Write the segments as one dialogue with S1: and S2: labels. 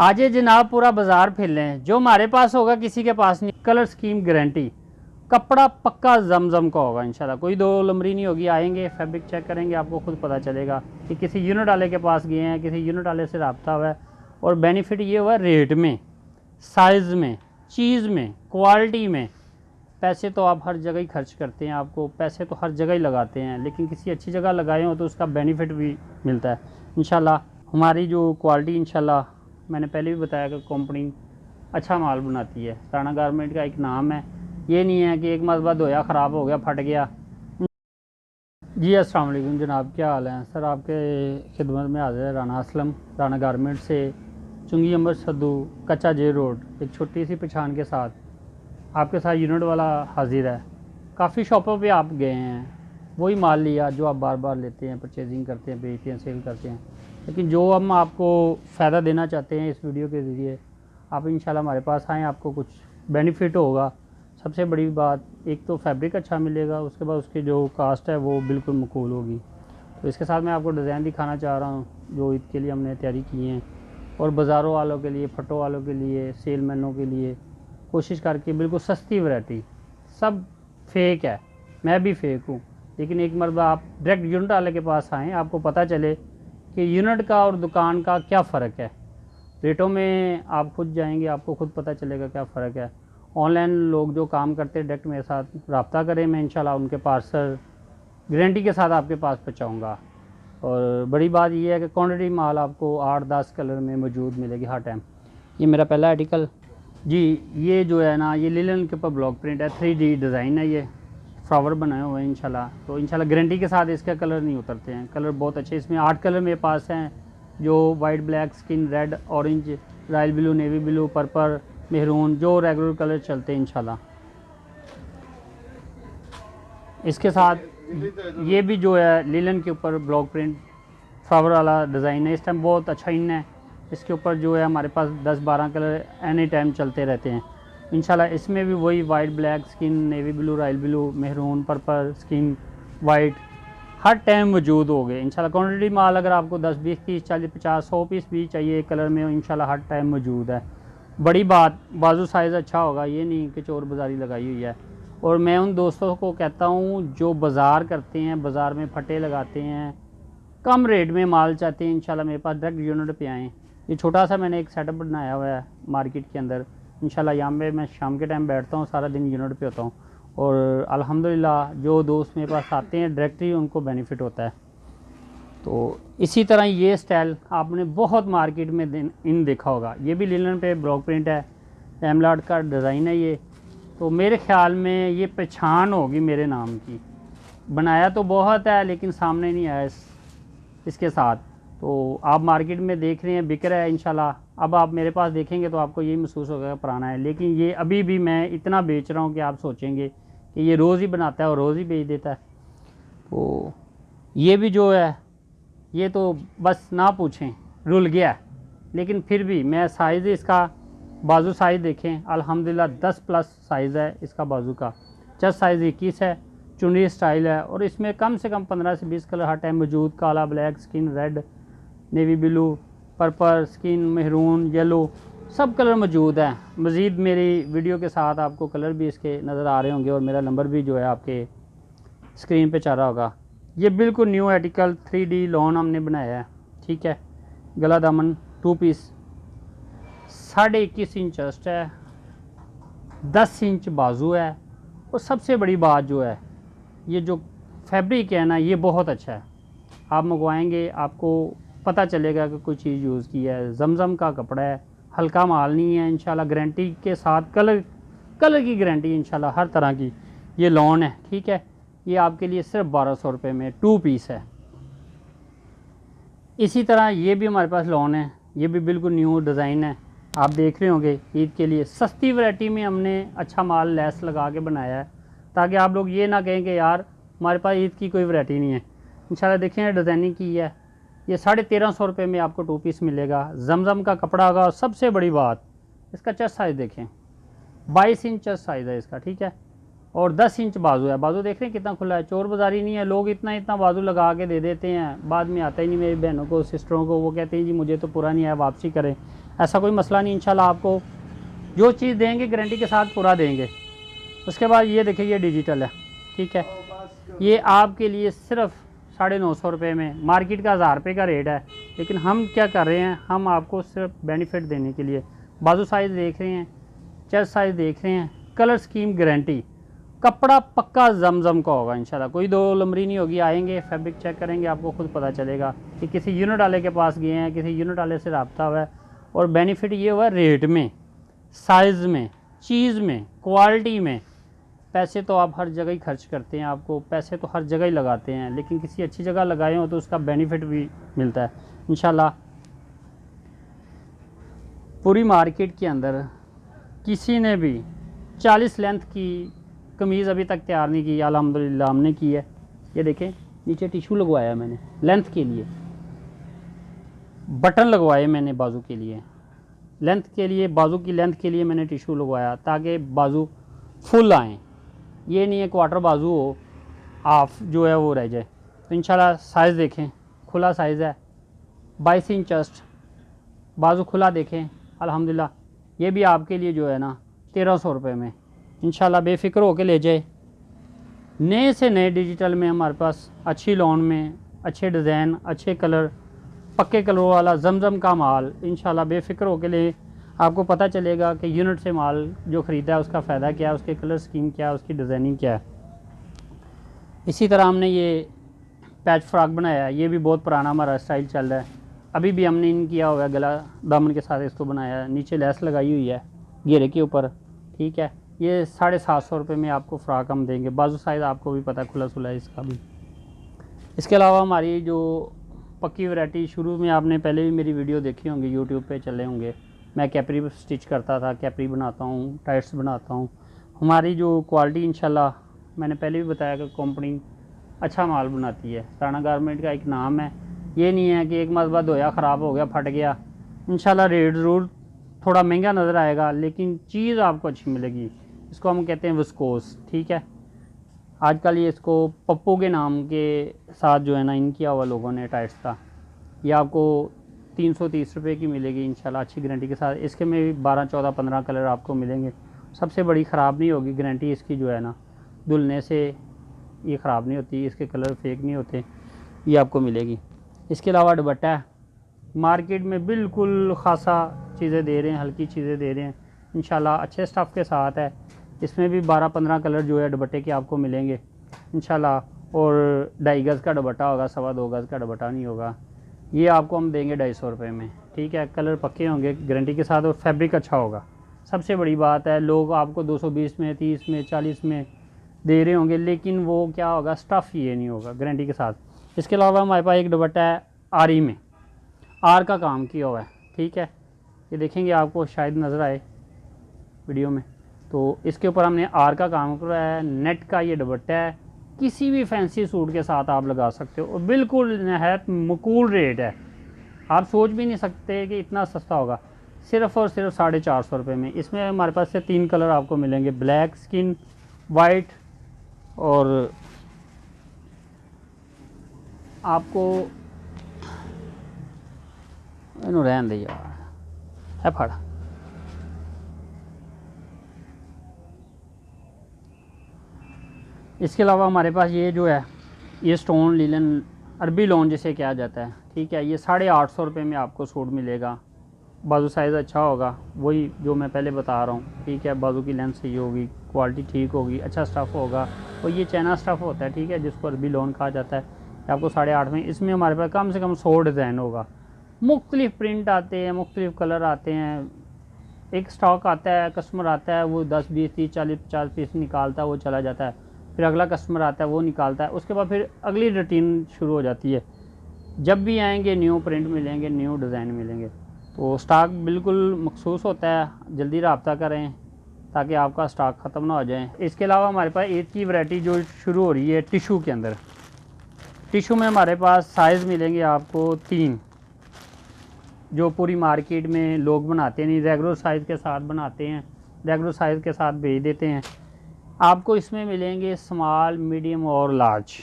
S1: आज जनाब पूरा बाजार फिर लें, जो हमारे पास होगा किसी के पास नहीं। कलर स्कीम गारंटी, कपड़ा पक्का जमजम का होगा इंशाल्लाह, कोई दो लमरी नहीं होगी। आएंगे फैब्रिक चेक करेंगे, आपको खुद पता चलेगा कि किसी यूनिट वाले के पास गए हैं, किसी यूनिट वाले से रब्ता हुआ है। और बेनिफिट ये हुआ रेट में, साइज़ में, चीज़ में, क्वालिटी में। पैसे तो आप हर जगह ही खर्च करते हैं, आपको पैसे तो हर जगह ही लगाते हैं, लेकिन किसी अच्छी जगह लगाए हो तो उसका बेनिफिट भी मिलता है इंशाल्लाह। हमारी जो क्वालिटी इंशाल्लाह, मैंने पहले भी बताया कि कंपनी अच्छा माल बनाती है। राना गारमेंट का एक नाम है, ये नहीं है कि एक मरतबा धोया ख़राब हो गया, फट गया। जी अस्सलाम वालेकुम जनाब, क्या हाल है सर? आपके खिदमत में हाजिर है राना असलम, राना गारमेंट से, चुंगी अंबर सद्दू, कच्चा जे रोड। एक छोटी सी पहचान के साथ आपके साथ यूनिट वाला हाजिर है। काफ़ी शॉपों पे आप गए हैं, वही माल लिया जो आप बार बार लेते हैं, परचेजिंग करते हैं, बेचते हैं, सेल करते हैं। लेकिन जो हम आपको फ़ायदा देना चाहते हैं इस वीडियो के ज़रिए, आप इंशाल्लाह हमारे पास आएँ, आपको कुछ बेनिफिट होगा। सबसे बड़ी बात, एक तो फैब्रिक अच्छा मिलेगा, उसके बाद उसकी जो कास्ट है वो बिल्कुल मकबूल होगी। तो इसके साथ मैं आपको डिज़ाइन दिखाना चाह रहा हूँ जो ईद के लिए हमने तैयारी की है, और बाज़ारों वालों के लिए, फटो वालों के लिए, सेलमैनों के लिए कोशिश करके बिल्कुल सस्ती वैरायटी। सब फेक है, मैं भी फेक हूँ, लेकिन एक मरतबा आप डायरेक्ट यूनिट वाले के पास आएँ, आपको पता चले कि यूनिट का और दुकान का क्या फ़र्क है। रेटों में आप खुद जाएंगे, आपको खुद पता चलेगा क्या फ़र्क है। ऑनलाइन लोग जो काम करते हैं डायरेक्ट मेरे साथ रब्ता करें, मैं इंशाल्लाह उनके पार्सल गारंटी के साथ आपके पास पहुँचाऊँगा। और बड़ी बात यह है कि क्वांटिटी माल आपको 8-10 कलर में मौजूद मिलेगी हर टाइम। ये मेरा पहला आर्टिकल जी, ये जो है ना, ये लिलन के ऊपर ब्लॉक प्रिंट है, 3D डिज़ाइन है, ये फ्लावर बनाए हुए हैं इंशाल्लाह। तो इंशाल्लाह गारंटी के साथ इसका कलर नहीं उतरते हैं, कलर बहुत अच्छे। इसमें 8 कलर मेरे पास हैं, जो white, black, skin red, orange, royal blue, navy blue, purple, maroon, जो रेगुलर कलर चलते हैं इंशाल्लाह। इसके साथ ये भी जो है लिलन के ऊपर ब्लॉक प्रिंट फ्लावर वाला डिज़ाइन है, इस टाइम बहुत अच्छा इन है। इसके ऊपर जो है हमारे पास 10-12 कलर एनी टाइम चलते रहते हैं इंशाल्लाह। इसमें भी वही white, black, skin, navy blue, royal blue, maroon, purple, skin white हर टाइम मौजूद हो गए इंशाल्लाह। क्वांटिटी माल अगर आपको 10, 20, 30, 40, 50, 100 पीस भी चाहिए एक कलर में, इंशाल्लाह हर टाइम मौजूद है। बड़ी बात, बाजू साइज़ अच्छा होगा, ये नहीं कि चोर बाज़ारी लगाई हुई है। और मैं उन दोस्तों को कहता हूँ जो बाज़ार करते हैं, बाज़ार में फटे लगाते हैं, कम रेट में माल चाहते हैं, इंशाल्लाह मेरे पास डायरेक्ट यूनिट पे आएँ। ये छोटा सा मैंने एक सेटअप बनाया हुआ है मार्केट के अंदर इंशाल्लाह। यहाँ पे मैं शाम के टाइम बैठता हूँ, सारा दिन यूनिट पे होता हूँ, और अल्हम्दुलिल्लाह जो दोस्त मेरे पास आते हैं डायरेक्टली उनको बेनिफिट होता है। तो इसी तरह ये स्टाइल आपने बहुत मार्केट में इन देखा होगा। ये भी लिनन पे ब्लॉक प्रिंट है, एमलाड का डिज़ाइन है ये। तो मेरे ख़्याल में ये पहचान होगी मेरे नाम की। बनाया तो बहुत है लेकिन सामने नहीं आया इसके साथ। तो आप मार्केट में देख रहे हैं बिक रहा है इंशाल्लाह। अब आप मेरे पास देखेंगे तो आपको यही महसूस होगा पुराना है, लेकिन ये अभी भी मैं इतना बेच रहा हूँ कि आप सोचेंगे कि ये रोज़ ही बनाता है और रोज़ ही बेच देता है। तो ये भी जो है, ये तो बस ना पूछें, रुल गया। लेकिन फिर भी मैं साइज़ इसका, बाजू साइज़ देखें अल्हम्दुलिल्लाह 10+ साइज़ है इसका बाजू का। चेस्ट साइज़ 21 है, चुनरी स्टाइल है, और इसमें कम से कम 15 से 20 कलर हर टाइम मौजूद। काला, black, skin red, navy blue, purple, skin, maroon, yellow, सब कलर मौजूद हैं। मज़ीद मेरी वीडियो के साथ आपको कलर भी इसके नज़र आ रहे होंगे, और मेरा नंबर भी जो है आपके स्क्रीन पे चल रहा होगा। ये बिल्कुल न्यू आर्टिकल 3D लॉन हमने बनाया है, ठीक है। गला दामन 2 पीस, 21.5 इंच चेस्ट है, 10 इंच बाजू है। और सबसे बड़ी बात जो है, ये जो फैब्रिक है ना, ये बहुत अच्छा है। आप मंगवाएंगे आपको पता चलेगा कि कोई चीज़ यूज़ की है। जमजम का कपड़ा है, हल्का माल नहीं है इंशाल्लाह। गारंटी के साथ, कलर की गारंटी इंशाल्लाह हर तरह की। ये लॉन है, ठीक है। ये आपके लिए सिर्फ 1200 रुपये में 2 पीस है। इसी तरह ये भी हमारे पास लॉन है, ये भी बिल्कुल न्यू डिज़ाइन है। आप देख रहे होंगे ईद के लिए सस्ती वैरायटी में हमने अच्छा माल लैस लगा के बनाया है, ताकि आप लोग ये ना कहें कि यार हमारे पास ईद की कोई वैरायटी नहीं है। इंशाल्लाह देखें डिज़ाइनिंग की है। ये 1350 रुपये में आपको 2 पीस मिलेगा। जमजम का कपड़ा होगा। और सबसे बड़ी बात, इसका चेस्ट साइज़ देखें, 22 इंच चेस्ट साइज़ है इसका, ठीक है। और 10 इंच बाजू है। बाजू देख रहे हैं कितना खुला है, चोर बाज़ारी नहीं है। लोग इतना बाजू लगा के दे देते हैं, बाद में आता ही नहीं। मेरी बहनों को, सिस्टरों को, वो कहते हैं जी मुझे तो पूरा नहीं है, वापसी करें। ऐसा कोई मसला नहीं, इंशाल्लाह आपको जो चीज़ देंगे गारंटी के साथ पूरा देंगे। उसके बाद ये देखिए ये डिजिटल है, ठीक है, ये आपके लिए सिर्फ 950 रुपये में, मार्केट का 1000 रुपये का रेट है, लेकिन हम क्या कर रहे हैं, हम आपको सिर्फ बेनिफिट देने के लिए बाजू साइज़ देख रहे हैं, चेस्ट साइज़ देख रहे हैं, कलर स्कीम गारंटी, कपड़ा पक्का जमजम का होगा इंशाल्लाह, कोई दो लमरी नहीं होगी। आएंगे फैब्रिक चेक करेंगे, आपको खुद पता चलेगा कि किसी यूनिट वाले के पास गए हैं, किसी यूनिट वाले से रब्ता हुआ है। और बेनिफिट ये हुआ रेट में, साइज़ में, चीज़ में, क्वालिटी में। पैसे तो आप हर जगह ही खर्च करते हैं, आपको पैसे तो हर जगह ही लगाते हैं, लेकिन किसी अच्छी जगह लगाए हो तो उसका बेनिफिट भी मिलता है इंशाल्लाह। पूरी मार्केट के अंदर किसी ने भी 40 लेंथ की कमीज़ अभी तक तैयार नहीं की, अल्हम्दुलिल्लाह हमने की है। ये देखें नीचे टिशू लगवाया मैंने लेंथ के लिए, बटन लगवाए मैंने बाजू के लिए, लेंथ के लिए, बाजू की लेंथ के लिए मैंने टिशू लगवाया ताकि बाजू फुल आएँ। ये नहीं है क्वार्टर बाजू हो, हाफ जो है वो रह जाए। तो इंशाल्लाह साइज़ देखें, खुला साइज़ है 22 इंच चेस्ट, बाजू खुला देखें अल्हम्दुलिल्लाह। ये भी आपके लिए जो है ना 1300 रुपये में इंशाल्लाह बेफ़िक्र होकर ले जाए। नए से नए डिजिटल में हमारे पास अच्छी लॉन में अच्छे डिज़ाइन, अच्छे कलर, पक्के कलर वाला जमजम का माल इंशाल्लाह बेफ़िक्र होकर ले। आपको पता चलेगा कि यूनिट से माल जो ख़रीदा है उसका फ़ायदा क्या है, उसके कलर स्कीम क्या है, उसकी डिज़ाइनिंग क्या है। इसी तरह हमने ये पैच फ्रॉक बनाया है, ये भी बहुत पुराना हमारा स्टाइल चल रहा है, अभी भी हमने इन किया हुआ है, गला दामन के साथ इसको बनाया है, नीचे लेस लगाई हुई है घेरे के ऊपर, ठीक है। ये 750 रुपये में आपको फ़्रॉक हम देंगे। बाजू साइज़ आपको भी पता खुला सुला है इसका भी। इसके अलावा हमारी जो पक्की वैरायटी, शुरू में आपने पहले भी मेरी वीडियो देखी होंगी, यूट्यूब पे चले होंगे, मैं कैपरी स्टिच करता था, कैपरी बनाता हूँ, टाइट्स बनाता हूँ। हमारी जो क्वालिटी इंशाल्लाह मैंने पहले भी बताया कि कंपनी अच्छा माल बनाती है, राना गारमेंट का एक नाम है। ये नहीं है कि एक मरतबा धोया ख़राब हो गया, फट गया। इंशाल्लाह रेट ज़रूर थोड़ा महंगा नज़र आएगा, लेकिन चीज़ आपको अच्छी मिलेगी। इसको हम कहते हैं विस्कोस, ठीक है। आजकल ये इसको पप्पू के नाम के साथ जो है ना इन किया हुआ लोगों ने टाइट्स का। ये आपको 330 रुपये की मिलेगी इंशाल्लाह अच्छी गारंटी के साथ। इसके में भी 12, 14, 15 कलर आपको मिलेंगे। सबसे बड़ी ख़राब नहीं होगी गारंटी इसकी जो है ना, धुलने से ये ख़राब नहीं होती, इसके कलर फेक नहीं होते, ये आपको मिलेगी। इसके अलावा दुपट्टा है, मार्केट में बिल्कुल खासा चीज़ें दे रहे हैं, हल्की चीज़ें दे रहे हैं इंशाल्लाह, अच्छे स्टफ़ के साथ है। इसमें भी 12-15 कलर जो है दुपट्टे के आपको मिलेंगे इंशाल्लाह। और 2.5 गज़ का दुपट्टा होगा, 2.25 गज़ का दुपट्टा नहीं होगा। ये आपको हम देंगे 250 रुपये में, ठीक है। कलर पक्के होंगे गारंटी के साथ और फैब्रिक अच्छा होगा। सबसे बड़ी बात है, लोग आपको 220 में, 30 में, 40 में दे रहे होंगे, लेकिन वो क्या होगा, स्टफ़ ये नहीं होगा गारंटी के साथ। इसके अलावा हमारे पास एक दुपट्टा है आरी में, आर का काम किया हुआ है, ठीक है। ये देखेंगे आपको शायद नज़र आए वीडियो में, तो इसके ऊपर हमने आर का काम कराया है। नेट का ये दुपट्टा है, किसी भी फैंसी सूट के साथ आप लगा सकते हो और बिल्कुल नहायत मकूल रेट है। आप सोच भी नहीं सकते कि इतना सस्ता होगा, सिर्फ़ और सिर्फ 450 रुपये में। इसमें हमारे पास से 3 कलर आपको मिलेंगे, ब्लैक, स्किन वाइट और आपको इन्हों रहन दे यार है फड़। इसके अलावा हमारे पास ये जो है, ये स्टोन लिलन अरबी लोन जिसे कहा जाता है, ठीक है। ये 850 रुपये में आपको सूट मिलेगा। बाजू साइज़ अच्छा होगा, वही जो मैं पहले बता रहा हूँ, ठीक है। बाजू की लेंथ सही होगी, क्वालिटी ठीक होगी, अच्छा स्टफ़ होगा। और ये चैना स्टफ़ होता है, ठीक है, जिसको अरबी लोन कहा जाता है। आपको 850 में, इसमें हमारे पास कम से कम 100 डिज़ाइन होगा। मुख्तलिफ़ प्रिंट आते हैं, मुख्तलिफ़ कलर आते हैं। एक स्टॉक आता है, कस्टमर आता है, वो 10, 20, 30, 40, 50 पीस निकालता है, वो चला जाता है। फिर अगला कस्टमर आता है, वो निकालता है, उसके बाद फिर अगली रूटीन शुरू हो जाती है। जब भी आएंगे न्यू प्रिंट मिलेंगे, न्यू डिज़ाइन मिलेंगे। तो स्टॉक बिल्कुल मखसूस होता है, जल्दी रब्ता करें ताकि आपका स्टॉक ख़त्म ना हो जाए। इसके अलावा हमारे पास ईद की वैरायटी जो शुरू हो रही है टिशू के अंदर। टिशू में हमारे पास साइज़ मिलेंगे आपको 3, जो पूरी मार्केट में लोग बनाते नहीं, रेगुलर साइज़ के साथ बनाते हैं, रेगुलर साइज़ के साथ भेज देते हैं। आपको इसमें मिलेंगे स्मॉल, मीडियम और लार्ज,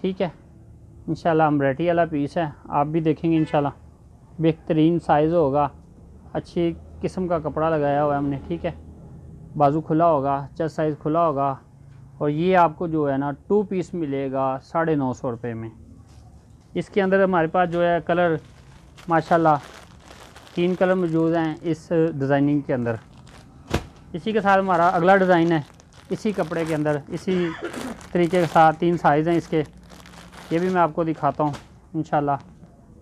S1: ठीक है। इंशाल्लाह एम्ब्रॉयडरी वाला पीस है, आप भी देखेंगे इंशाल्लाह बेहतरीन साइज़ होगा। अच्छी किस्म का कपड़ा लगाया हुआ है हमने, ठीक है। बाजू खुला होगा, चेस्ट साइज़ खुला होगा, और ये आपको जो है ना 2 पीस मिलेगा 950 रुपये में। इसके अंदर हमारे पास जो है कलर माशाल्लाह 3 कलर मौजूद हैं इस डिज़ाइनिंग के अंदर। इसी के साथ हमारा अगला डिज़ाइन है इसी कपड़े के अंदर, इसी तरीके के साथ 3 साइज़ हैं इसके, ये भी मैं आपको दिखाता हूँ इंशाल्लाह।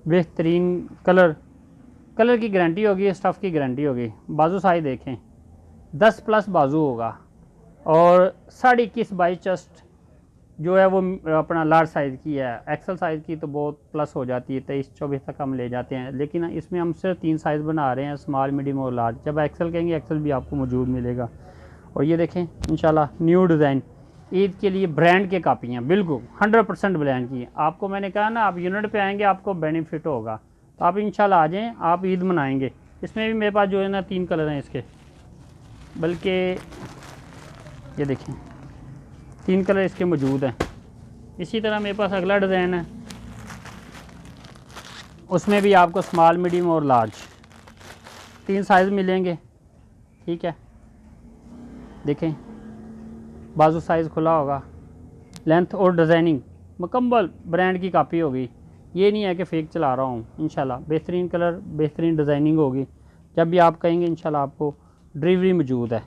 S1: बेहतरीन कलर की गारंटी होगी, स्टफ़ की गारंटी होगी। बाजू साइज़ देखें 10 प्लस बाजू होगा, और 21.5 बाई चेस्ट जो है वो अपना लार्ज साइज़ की है। एक्सल साइज़ की तो बहुत प्लस हो जाती है, 23-24 तक हम ले जाते हैं, लेकिन इसमें हम सिर्फ 3 साइज़ बना रहे हैं, स्मॉल, मीडियम और लार्ज। जब एक्सल कहेंगे एक्सल भी आपको मौजूद मिलेगा। और ये देखें इंशाल्लाह न्यू डिज़ाइन, ईद के लिए ब्रांड के कापी हैं, बिल्कुल 100% ब्रांड की। आपको मैंने कहा ना, आप यूनिट पे आएंगे आपको बेनिफिट होगा, तो आप इंशाल्लाह आ जाएँ, आप ईद मनाएंगे। इसमें भी मेरे पास जो है ना 3 कलर हैं इसके, बल्कि ये देखें 3 कलर इसके मौजूद हैं। इसी तरह मेरे पास अगला डिज़ाइन है, उसमें भी आपको स्मॉल, मीडियम और लार्ज 3 साइज़ मिलेंगे, ठीक है। देखें बाजू साइज़ खुला होगा, लेंथ और डिज़ाइनिंग मुकम्मल ब्रांड की कापी होगी। ये नहीं है कि फ़ेक चला रहा हूँ। इंशाल्लाह बेहतरीन कलर, बेहतरीन डिज़ाइनिंग होगी। जब भी आप कहेंगे इंशाल्लाह आपको डिलीवरी मौजूद है।